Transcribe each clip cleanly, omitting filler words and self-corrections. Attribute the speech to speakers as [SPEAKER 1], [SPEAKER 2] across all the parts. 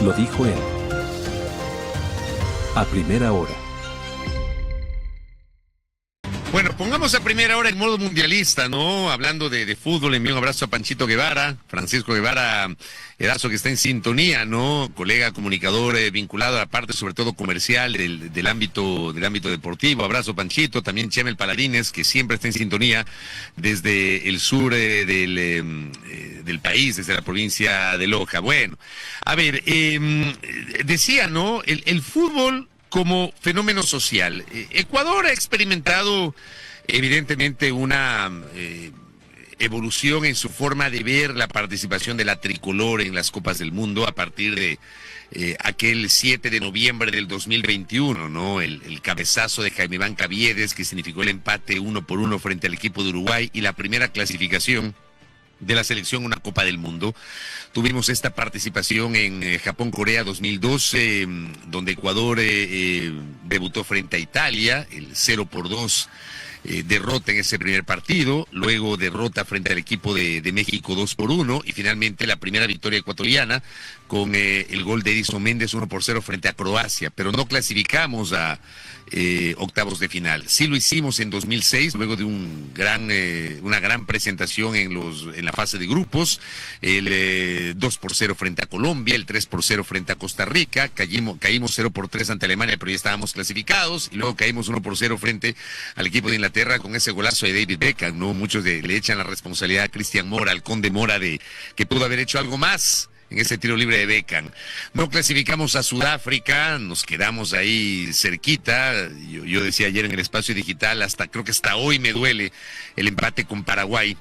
[SPEAKER 1] Lo dijo él. A primera hora.
[SPEAKER 2] Bueno, pongamos a primera hora en modo mundialista, ¿no? Hablando de fútbol, envío un abrazo a Panchito Guevara, Francisco Guevara, Erazo, que está en sintonía, ¿no? Colega comunicador vinculado a la parte, sobre todo comercial, del ámbito deportivo. Abrazo, Panchito. También Chemel Paladines, que siempre está en sintonía desde el sur del país, desde la provincia de Loja. Bueno, a ver, decía, ¿no? El fútbol como fenómeno social. Ecuador ha experimentado evidentemente una evolución en su forma de ver la participación de la tricolor en las Copas del Mundo a partir de aquel 7 de noviembre del 2021, ¿no? El cabezazo de Jaime Iván Caviedes, que significó el empate 1-1 frente al equipo de Uruguay y la primera clasificación de la selección a una Copa del Mundo. Tuvimos esta participación en Japón-Corea 2012, donde Ecuador debutó frente a Italia, el 0-2 derrota en ese primer partido, luego derrota frente al equipo de México 2-1 y finalmente la primera victoria ecuatoriana con el gol de Edison Méndez 1-0 frente a Croacia, pero no clasificamos a octavos de final. Sí lo hicimos en 2006, luego de una gran presentación en la fase de grupos, el 2-0 frente a Colombia, el 3-0 frente a Costa Rica, caímos 0-3 ante Alemania, pero ya estábamos clasificados, y luego caímos 1-0 frente al equipo de Inglaterra con ese golazo de David Beckham, ¿no? Muchos le echan la responsabilidad a Cristian Mora, al Conde Mora, de que pudo haber hecho algo más en ese tiro libre de Beckham. No clasificamos a Sudáfrica, nos quedamos ahí cerquita. Yo decía ayer en el espacio digital, creo que hasta hoy me duele el empate con Paraguay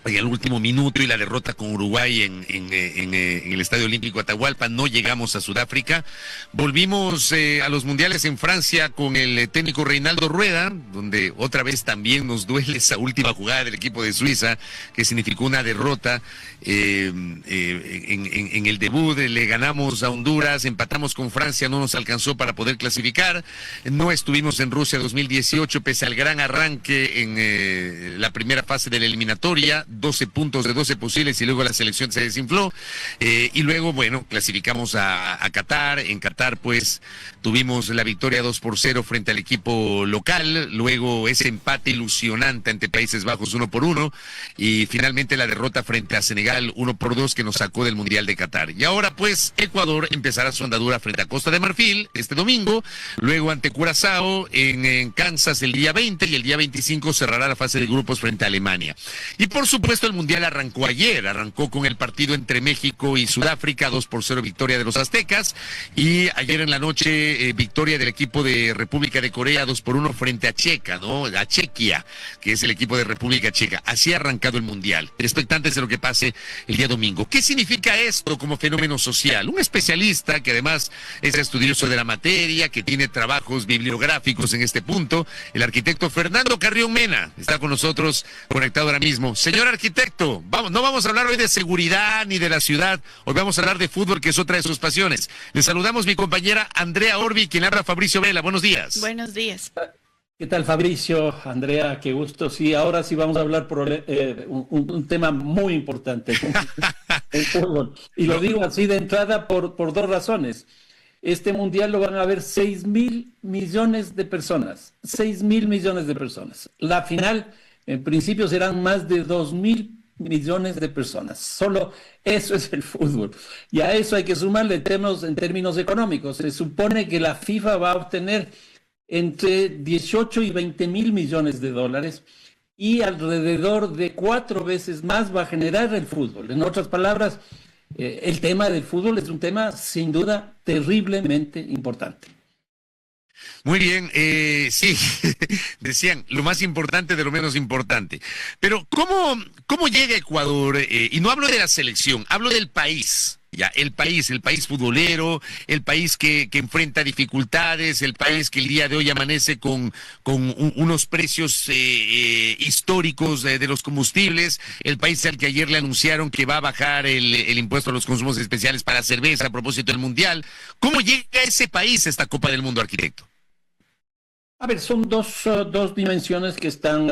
[SPEAKER 2] en el último minuto y la derrota con Uruguay en el Estadio Olímpico Atahualpa. No llegamos a Sudáfrica. Volvimos a los mundiales en Francia con el técnico Reinaldo Rueda, donde otra vez también nos duele esa última jugada del equipo de Suiza, que significó una derrota en el debut. Le ganamos a Honduras, empatamos con Francia, no nos alcanzó para poder clasificar. No estuvimos en Rusia 2018, pese al gran arranque en la primera fase de la eliminatoria. 12 puntos de 12 posibles y luego la selección se desinfló, y luego, bueno, clasificamos a Qatar. En Qatar, pues, tuvimos la victoria 2-0 frente al equipo local, luego ese empate ilusionante ante Países Bajos 1-1, y finalmente la derrota frente a Senegal 1-2 que nos sacó del Mundial de Qatar. Y ahora, pues, Ecuador empezará su andadura frente a Costa de Marfil este domingo, luego ante Curazao en Kansas el día 20, y el día 25 cerrará la fase de grupos frente a Alemania. Y por supuesto, el Mundial arrancó ayer, arrancó con el partido entre México y Sudáfrica, 2-0 victoria de los aztecas, y ayer en la noche victoria del equipo de República de Corea 2-1 frente a Checa, ¿no? A Chequia, que es el equipo de República Checa. Así ha arrancado el Mundial, expectantes de lo que pase el día domingo. ¿Qué significa esto como fenómeno social? Un especialista que además es estudioso de la materia, que tiene trabajos bibliográficos en este punto, el arquitecto Fernando Carrión Mena, está con nosotros conectado ahora mismo. Señor arquitecto, no vamos a hablar hoy de seguridad ni de la ciudad, hoy vamos a hablar de fútbol, que es otra de sus pasiones. Le saludamos mi compañera Andrea Orbi, quien habla Fabricio Vela. Buenos días.
[SPEAKER 3] Buenos días.
[SPEAKER 4] ¿Qué tal, Fabricio? Andrea, qué gusto. Sí, ahora sí vamos a hablar por un tema muy importante, el fútbol. Y lo digo así de entrada por dos razones. Este mundial lo van a ver 6.000 millones de personas. 6.000 millones de personas. La final, en principio, serán más de 2.000 millones de personas. Solo eso es el fútbol. Y a eso hay que sumarle en términos económicos. Se supone que la FIFA va a obtener entre 18 y 20.000 millones de dólares, y alrededor de 4 veces más va a generar el fútbol. En otras palabras, el tema del fútbol es un tema sin duda terriblemente importante.
[SPEAKER 2] Muy bien, sí, decían lo más importante de lo menos importante. Pero ¿cómo llega Ecuador? Y no hablo de la selección, hablo del país. Ya, el país futbolero, el país que enfrenta dificultades, el país que el día de hoy amanece con unos precios históricos de los combustibles, el país al que ayer le anunciaron que va a bajar el impuesto a los consumos especiales para cerveza a propósito del Mundial. ¿Cómo llega ese país a esta Copa del Mundo, arquitecto?
[SPEAKER 4] A ver, son dos dimensiones que están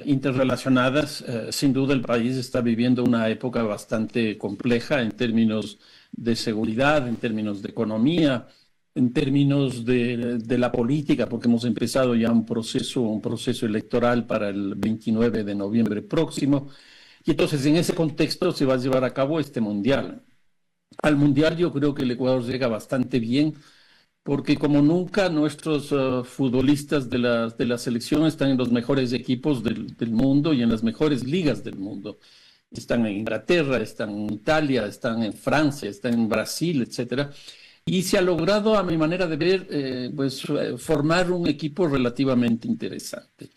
[SPEAKER 4] interrelacionadas. Sin duda el país está viviendo una época bastante compleja en términos de seguridad, en términos de economía, en términos de la política, porque hemos empezado ya un proceso electoral para el 29 de noviembre próximo. Y entonces en ese contexto se va a llevar a cabo este mundial. Al mundial yo creo que el Ecuador llega bastante bien porque como nunca nuestros futbolistas de la selección están en los mejores equipos del mundo y en las mejores ligas del mundo. Están en Inglaterra, están en Italia, están en Francia, están en Brasil, etcétera. Y se ha logrado, a mi manera de ver, formar un equipo relativamente interesante.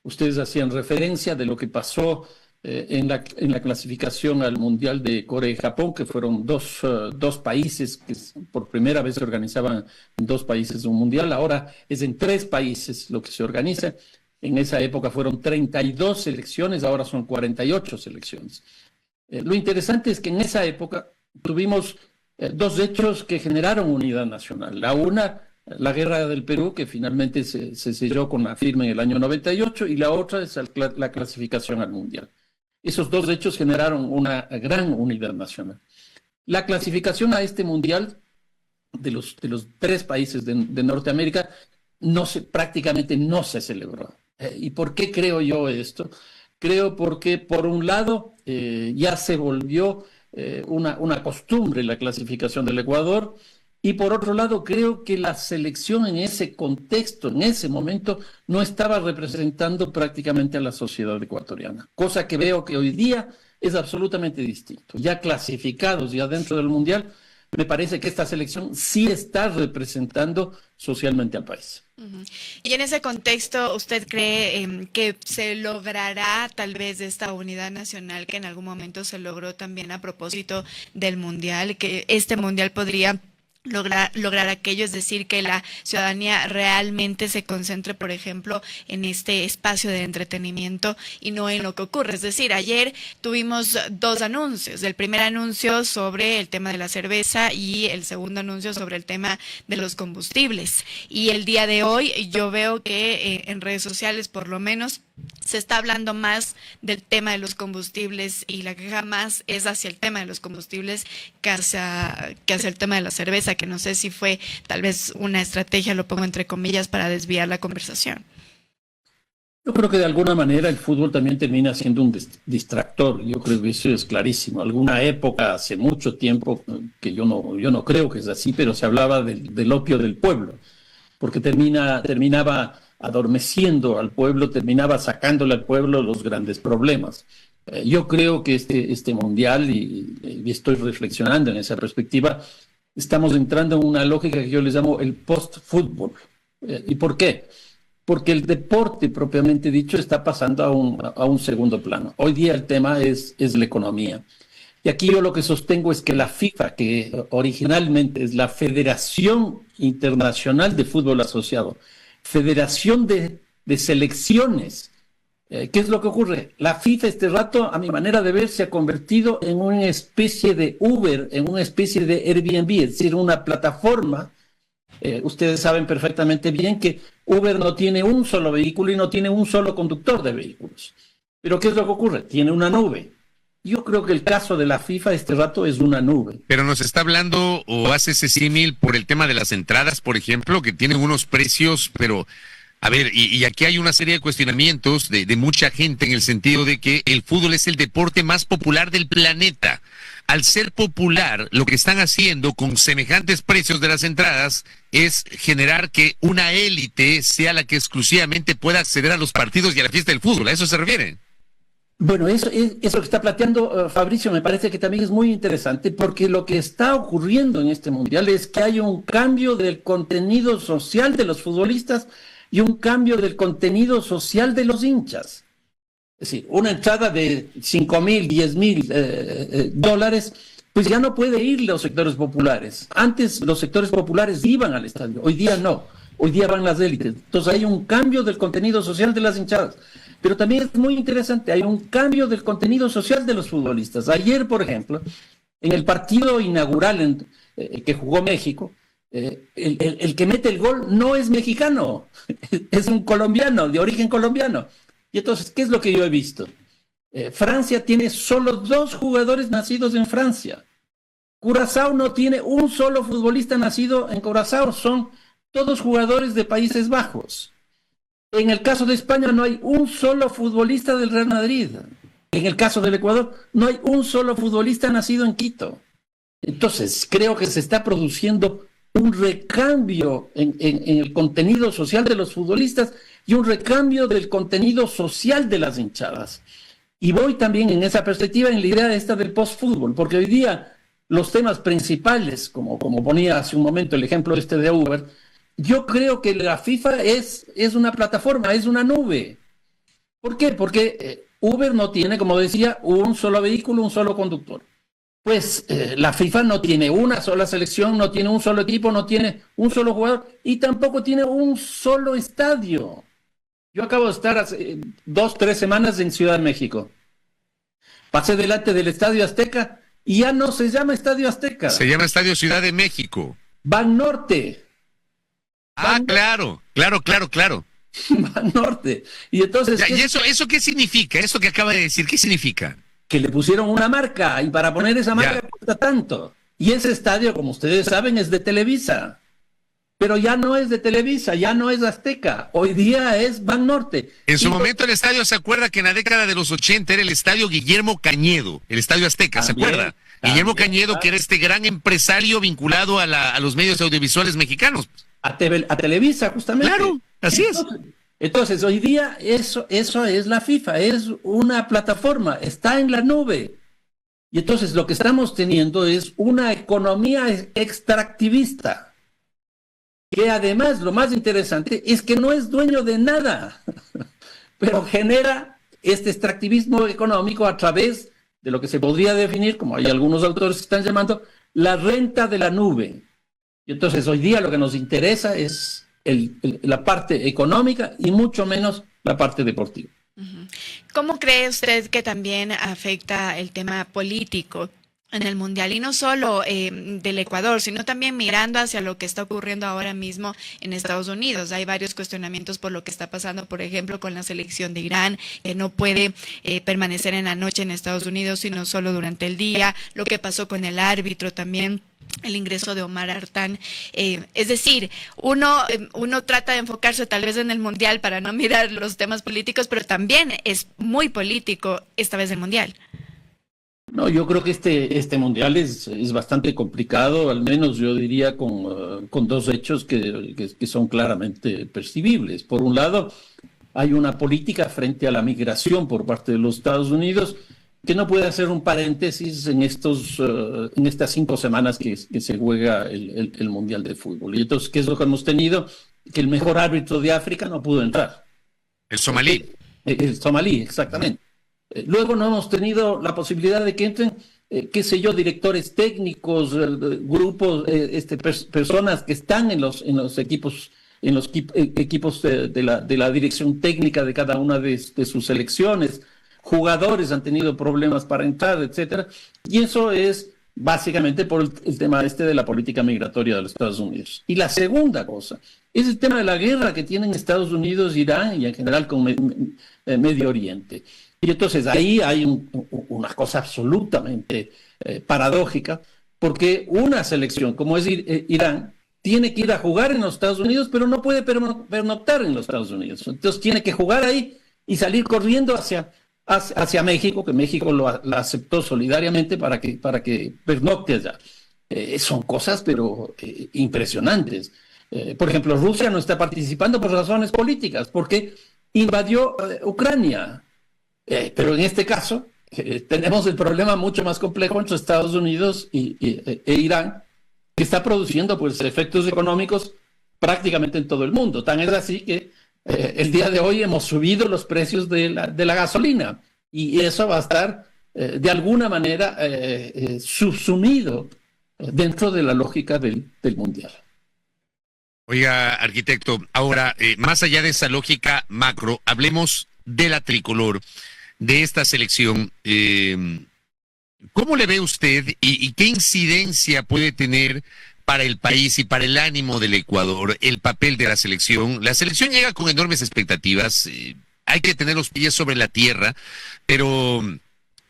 [SPEAKER 4] Ustedes hacían referencia de lo que pasó en la clasificación al Mundial de Corea y Japón, que fueron dos países que por primera vez se organizaban en dos países un mundial. Ahora es en 3 países lo que se organiza. En esa época fueron 32 selecciones, ahora son 48 selecciones. Lo interesante es que en esa época tuvimos 2 hechos que generaron unidad nacional. La guerra del Perú, que finalmente se selló con la firma en el año 98, y la otra es la clasificación al mundial. Esos 2 hechos generaron una gran unidad nacional. La clasificación a este mundial de los 3 países de Norteamérica prácticamente no se celebró. ¿Y por qué creo yo esto? Creo porque, por un lado, ya se volvió una costumbre la clasificación del Ecuador, y por otro lado, creo que la selección en ese contexto, en ese momento, no estaba representando prácticamente a la sociedad ecuatoriana, cosa que veo que hoy día es absolutamente distinto. Ya clasificados, ya dentro del Mundial, me parece que esta selección sí está representando socialmente al país.
[SPEAKER 1] Uh-huh. Y en ese contexto, ¿usted cree que se logrará tal vez esta unidad nacional que en algún momento se logró también a propósito del Mundial, que este Mundial podría lograr aquello, es decir, que la ciudadanía realmente se concentre, por ejemplo, en este espacio de entretenimiento y no en lo que ocurre? Es decir, ayer tuvimos 2 anuncios, el primer anuncio sobre el tema de la cerveza y el segundo anuncio sobre el tema de los combustibles, y el día de hoy yo veo que en redes sociales por lo menos se está hablando más del tema de los combustibles, y la queja más es hacia el tema de los combustibles que hacia el tema de la cerveza, que no sé si fue tal vez una estrategia, lo pongo entre comillas, para desviar la conversación.
[SPEAKER 4] Yo creo que de alguna manera el fútbol también termina siendo un distractor. Yo creo que eso es clarísimo. Alguna época, hace mucho tiempo, que yo no creo que es así, pero se hablaba del opio del pueblo, porque terminaba adormeciendo al pueblo, terminaba sacándole al pueblo los grandes problemas. Yo creo que este mundial, y estoy reflexionando en esa perspectiva, estamos entrando en una lógica que yo les llamo el post-fútbol. ¿Y por qué? Porque el deporte propiamente dicho está pasando a un segundo plano. Hoy día el tema es la economía. Y aquí yo lo que sostengo es que la FIFA, que originalmente es la Federación Internacional de Fútbol Asociado, Federación de Selecciones, ¿qué es lo que ocurre? La FIFA este rato, a mi manera de ver, se ha convertido en una especie de Uber, en una especie de Airbnb, es decir, una plataforma. Ustedes saben perfectamente bien que Uber no tiene un solo vehículo y no tiene un solo conductor de vehículos. Pero ¿qué es lo que ocurre? Tiene una nube. Yo creo que el caso de la FIFA este rato es una nube.
[SPEAKER 2] Pero nos está hablando o hace ese símil por el tema de las entradas, por ejemplo, que tienen unos precios, pero a ver, y aquí hay una serie de cuestionamientos de mucha gente en el sentido de que el fútbol es el deporte más popular del planeta. Al ser popular, lo que están haciendo con semejantes precios de las entradas es generar que una élite sea la que exclusivamente pueda acceder a los partidos y a la fiesta del fútbol. ¿A eso se refiere?
[SPEAKER 4] Bueno, eso que está planteando Fabricio me parece que también es muy interesante, porque lo que está ocurriendo en este mundial es que hay un cambio del contenido social de los futbolistas y un cambio del contenido social de los hinchas. Es decir, una entrada de 5,000, 10,000 dólares, pues ya no puede ir los sectores populares. Antes los sectores populares iban al estadio, hoy día no, hoy día van las élites. Entonces hay un cambio del contenido social de las hinchadas. Pero también es muy interesante, hay un cambio del contenido social de los futbolistas. Ayer, por ejemplo, en el partido inaugural que jugó México, el que mete el gol no es mexicano, es un colombiano, de origen colombiano. Y entonces, ¿qué es lo que yo he visto? Francia tiene solo 2 jugadores nacidos en Francia. Curazao no tiene un solo futbolista nacido en Curazao, son todos jugadores de Países Bajos. En el caso de España no hay un solo futbolista del Real Madrid. En el caso del Ecuador no hay un solo futbolista nacido en Quito. Entonces, creo que se está produciendo un recambio en el contenido social de los futbolistas y un recambio del contenido social de las hinchadas. Y voy también en esa perspectiva en la idea esta del post-fútbol, porque hoy día los temas principales, como ponía hace un momento el ejemplo este de Uber, yo creo que la FIFA es una plataforma, es una nube. ¿Por qué? Porque Uber no tiene, como decía, un solo vehículo, un solo conductor. Pues la FIFA no tiene una sola selección, no tiene un solo equipo, no tiene un solo jugador y tampoco tiene un solo estadio. Yo acabo de estar hace 2-3 semanas en Ciudad de México. Pasé delante del Estadio Azteca y ya no se llama Estadio Azteca.
[SPEAKER 2] Se llama Estadio Ciudad de México.
[SPEAKER 4] Banorte.
[SPEAKER 2] Claro.
[SPEAKER 4] Banorte. Y entonces...
[SPEAKER 2] ¿Y eso qué significa? Eso que acaba de decir, ¿qué significa?
[SPEAKER 4] Que le pusieron una marca y para poner esa marca cuesta tanto. Y ese estadio, como ustedes saben, es de Televisa. Pero ya no es de Televisa, ya no es Azteca. Hoy día es Banorte.
[SPEAKER 2] En su momento el estadio, ¿se acuerda que en la década de los 80 era el estadio Guillermo Cañedo, el estadio Azteca, ¿se acuerda? Guillermo Cañedo, que era este gran empresario vinculado a los medios audiovisuales mexicanos.
[SPEAKER 4] A Televisa, justamente.
[SPEAKER 2] Claro, así es.
[SPEAKER 4] Entonces, hoy día eso es la FIFA, es una plataforma, está en la nube. Y entonces lo que estamos teniendo es una economía extractivista, que además lo más interesante es que no es dueño de nada, pero genera este extractivismo económico a través de lo que se podría definir, como hay algunos autores que están llamando, la renta de la nube. Y entonces hoy día lo que nos interesa es la parte económica y mucho menos la parte deportiva.
[SPEAKER 1] ¿Cómo cree usted que también afecta el tema político en el Mundial? Y no solo del Ecuador, sino también mirando hacia lo que está ocurriendo ahora mismo en Estados Unidos. Hay varios cuestionamientos por lo que está pasando, por ejemplo, con la selección de Irán, que no puede permanecer en la noche en Estados Unidos, sino solo durante el día. Lo que pasó con el árbitro también, el ingreso de Omar Artán. Es decir, uno trata de enfocarse tal vez en el Mundial para no mirar los temas políticos, pero también es muy político esta vez el Mundial.
[SPEAKER 4] No, yo creo que este Mundial es bastante complicado, al menos yo diría con 2 hechos que son claramente percibibles. Por un lado, hay una política frente a la migración por parte de los Estados Unidos que no puede hacer un paréntesis en estas 5 semanas que se juega el Mundial de Fútbol. Y entonces, ¿qué es lo que hemos tenido? Que el mejor árbitro de África no pudo entrar.
[SPEAKER 2] El somalí.
[SPEAKER 4] El somalí, exactamente. Luego no hemos tenido la posibilidad de que entren, qué sé yo, directores técnicos, grupos, personas que están en los equipos, equipos de la dirección técnica de cada una de sus selecciones. Jugadores han tenido problemas para entrar, etcétera. Y eso es básicamente por el tema de la política migratoria de los Estados Unidos. Y la segunda cosa es el tema de la guerra que tienen Estados Unidos, Irán y en general con Medio Oriente. Y entonces ahí hay una cosa absolutamente paradójica, porque una selección como es Irán tiene que ir a jugar en los Estados Unidos, pero no puede pernoctar en los Estados Unidos. Entonces tiene que jugar ahí y salir corriendo hacia México, que México la aceptó solidariamente para que pernocte allá. Son cosas, pero impresionantes. Por ejemplo, Rusia no está participando por razones políticas, porque invadió Ucrania. Pero en este caso tenemos el problema mucho más complejo entre Estados Unidos e Irán, que está produciendo pues efectos económicos prácticamente en todo el mundo. Tan es así que el día de hoy hemos subido los precios de la gasolina y eso va a estar de alguna manera subsumido dentro de la lógica del Mundial.
[SPEAKER 2] Oiga, arquitecto, ahora, más allá de esa lógica macro, hablemos de la tricolor, de esta selección. ¿Cómo le ve usted y qué incidencia puede tener para el país y para el ánimo del Ecuador, el papel de la selección? La selección llega con enormes expectativas, hay que tener los pies sobre la tierra, pero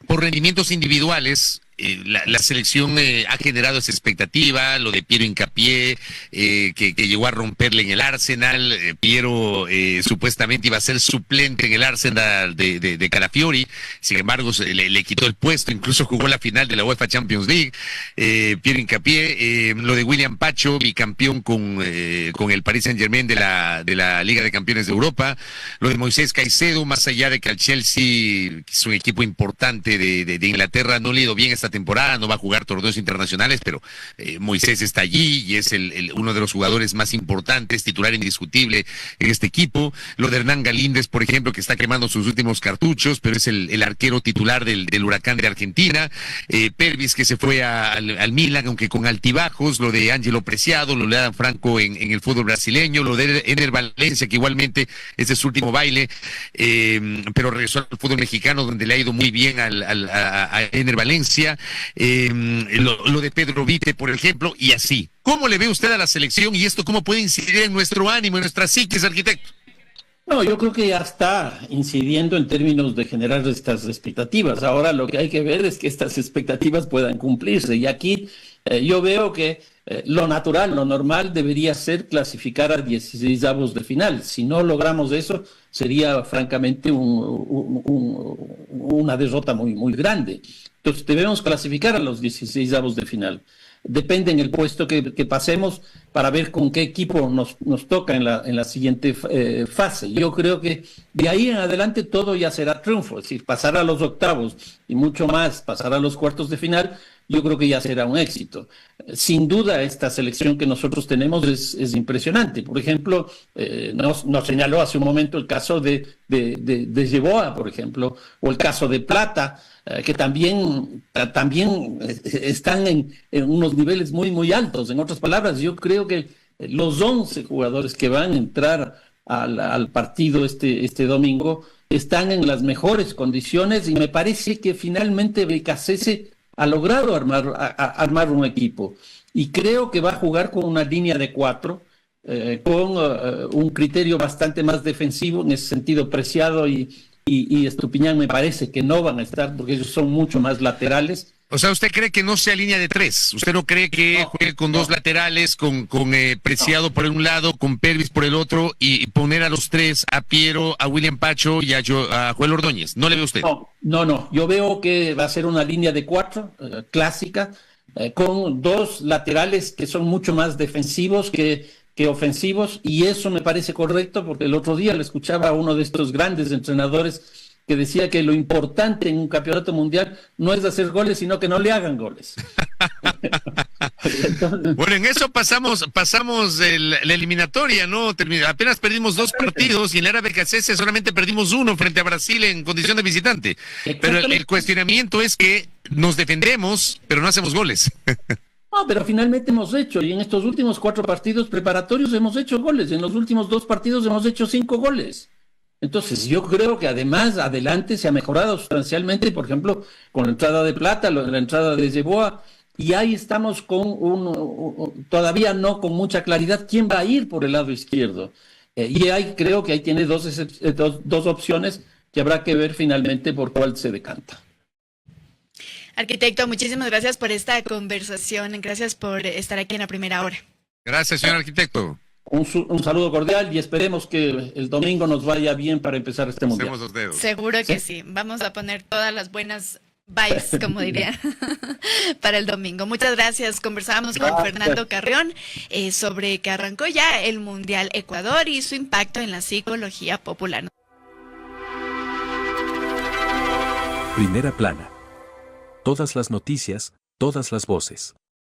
[SPEAKER 2] por rendimientos individuales, la selección ha generado esa expectativa, lo de Piero Hincapié, que llegó a romperle en el Arsenal. Piero supuestamente iba a ser suplente en el Arsenal de Calafiori, sin embargo le quitó el puesto, incluso jugó la final de la UEFA Champions League. Piero Hincapié, lo de William Pacho, bicampeón con el Paris Saint-Germain de la Liga de Campeones de Europa, lo de Moisés Caicedo, más allá de que al Chelsea, que es un equipo importante de Inglaterra, no le ha ido bien esta temporada, no va a jugar torneos internacionales, pero Moisés está allí y es uno de los jugadores más importantes, titular indiscutible en este equipo. Lo de Hernán Galíndez, por ejemplo, que está quemando sus últimos cartuchos, pero es el arquero titular del Huracán de Argentina. Pervis, que se fue al Milan, aunque con altibajos. Lo de Ángelo Preciado, lo de Adam Franco en el fútbol brasileño. Lo de Ener Valencia, que igualmente este es su último baile, pero regresó al fútbol mexicano, donde le ha ido muy bien a Ener Valencia. Lo de Pedro Vite, por ejemplo, y así. ¿Cómo le ve usted a la selección y esto cómo puede incidir en nuestro ánimo, en nuestra psiquis, arquitecto?
[SPEAKER 4] No, yo creo que ya está incidiendo en términos de generar estas expectativas. Ahora lo que hay que ver es que estas expectativas puedan cumplirse. Y aquí yo veo que lo natural, lo normal debería ser clasificar a 16avos de final. Si no logramos eso, sería francamente una derrota muy, muy grande. Entonces debemos clasificar a los 16avos de final. Depende en el puesto que pasemos para ver con qué equipo nos toca en la siguiente fase. Yo creo que de ahí en adelante todo ya será triunfo, es decir, pasar a los octavos y mucho más, pasar a los cuartos de final, yo creo que ya será un éxito. Sin duda, esta selección que nosotros tenemos es impresionante. Por ejemplo, nos señaló hace un momento el caso de Yeboah, por ejemplo, o el caso de Plata, que también están en unos niveles muy, muy altos. En otras palabras, yo creo que los 11 jugadores que van a entrar al partido este domingo están en las mejores condiciones y me parece que finalmente Becasese ha logrado armar un equipo y creo que va a jugar con una línea de 4 con un criterio bastante más defensivo. En ese sentido, Preciado y Estupiñán me parece que no van a estar porque ellos son mucho más laterales.
[SPEAKER 2] O sea, ¿usted cree que no sea línea de 3? ¿Usted no cree que juegue con dos laterales, con Preciado por un lado, con Pervis por el otro, y poner a los tres, a Piero, a William Pacho y a Joel Ordóñez? ¿No le ve usted?
[SPEAKER 4] No. Yo veo que va a ser una línea de 4 clásica, con dos laterales que son mucho más defensivos que ofensivos, y eso me parece correcto porque el otro día le escuchaba a uno de estos grandes entrenadores que decía que lo importante en un campeonato mundial no es hacer goles, sino que no le hagan goles.
[SPEAKER 2] Entonces, bueno, en eso pasamos la eliminatoria, ¿no? Apenas perdimos 2 partidos y en la era Becasese solamente perdimos 1 frente a Brasil en condición de visitante. Pero el cuestionamiento es que nos defendemos, pero no hacemos goles.
[SPEAKER 4] No, pero finalmente hemos hecho, y en estos últimos 4 partidos preparatorios hemos hecho goles. En los últimos 2 partidos hemos hecho 5 goles. Entonces, yo creo que además adelante se ha mejorado sustancialmente, por ejemplo, con la entrada de Plata, la entrada de Yeboah, y ahí estamos con todavía no con mucha claridad quién va a ir por el lado izquierdo. Y ahí creo que ahí tiene dos opciones que habrá que ver finalmente por cuál se decanta.
[SPEAKER 1] Arquitecto, muchísimas gracias por esta conversación, gracias por estar aquí en la primera hora.
[SPEAKER 2] Gracias, señor arquitecto.
[SPEAKER 4] Un saludo cordial y esperemos que el domingo nos vaya bien para empezar este mundial.
[SPEAKER 2] Hacemos los dedos.
[SPEAKER 1] Seguro que sí. Vamos a poner todas las buenas vibes, como diría, para el domingo. Muchas gracias. Conversábamos con Fernando Carrión sobre que arrancó ya el Mundial Ecuador y su impacto en la psicología popular.
[SPEAKER 3] Primera plana. Todas las noticias, todas las voces.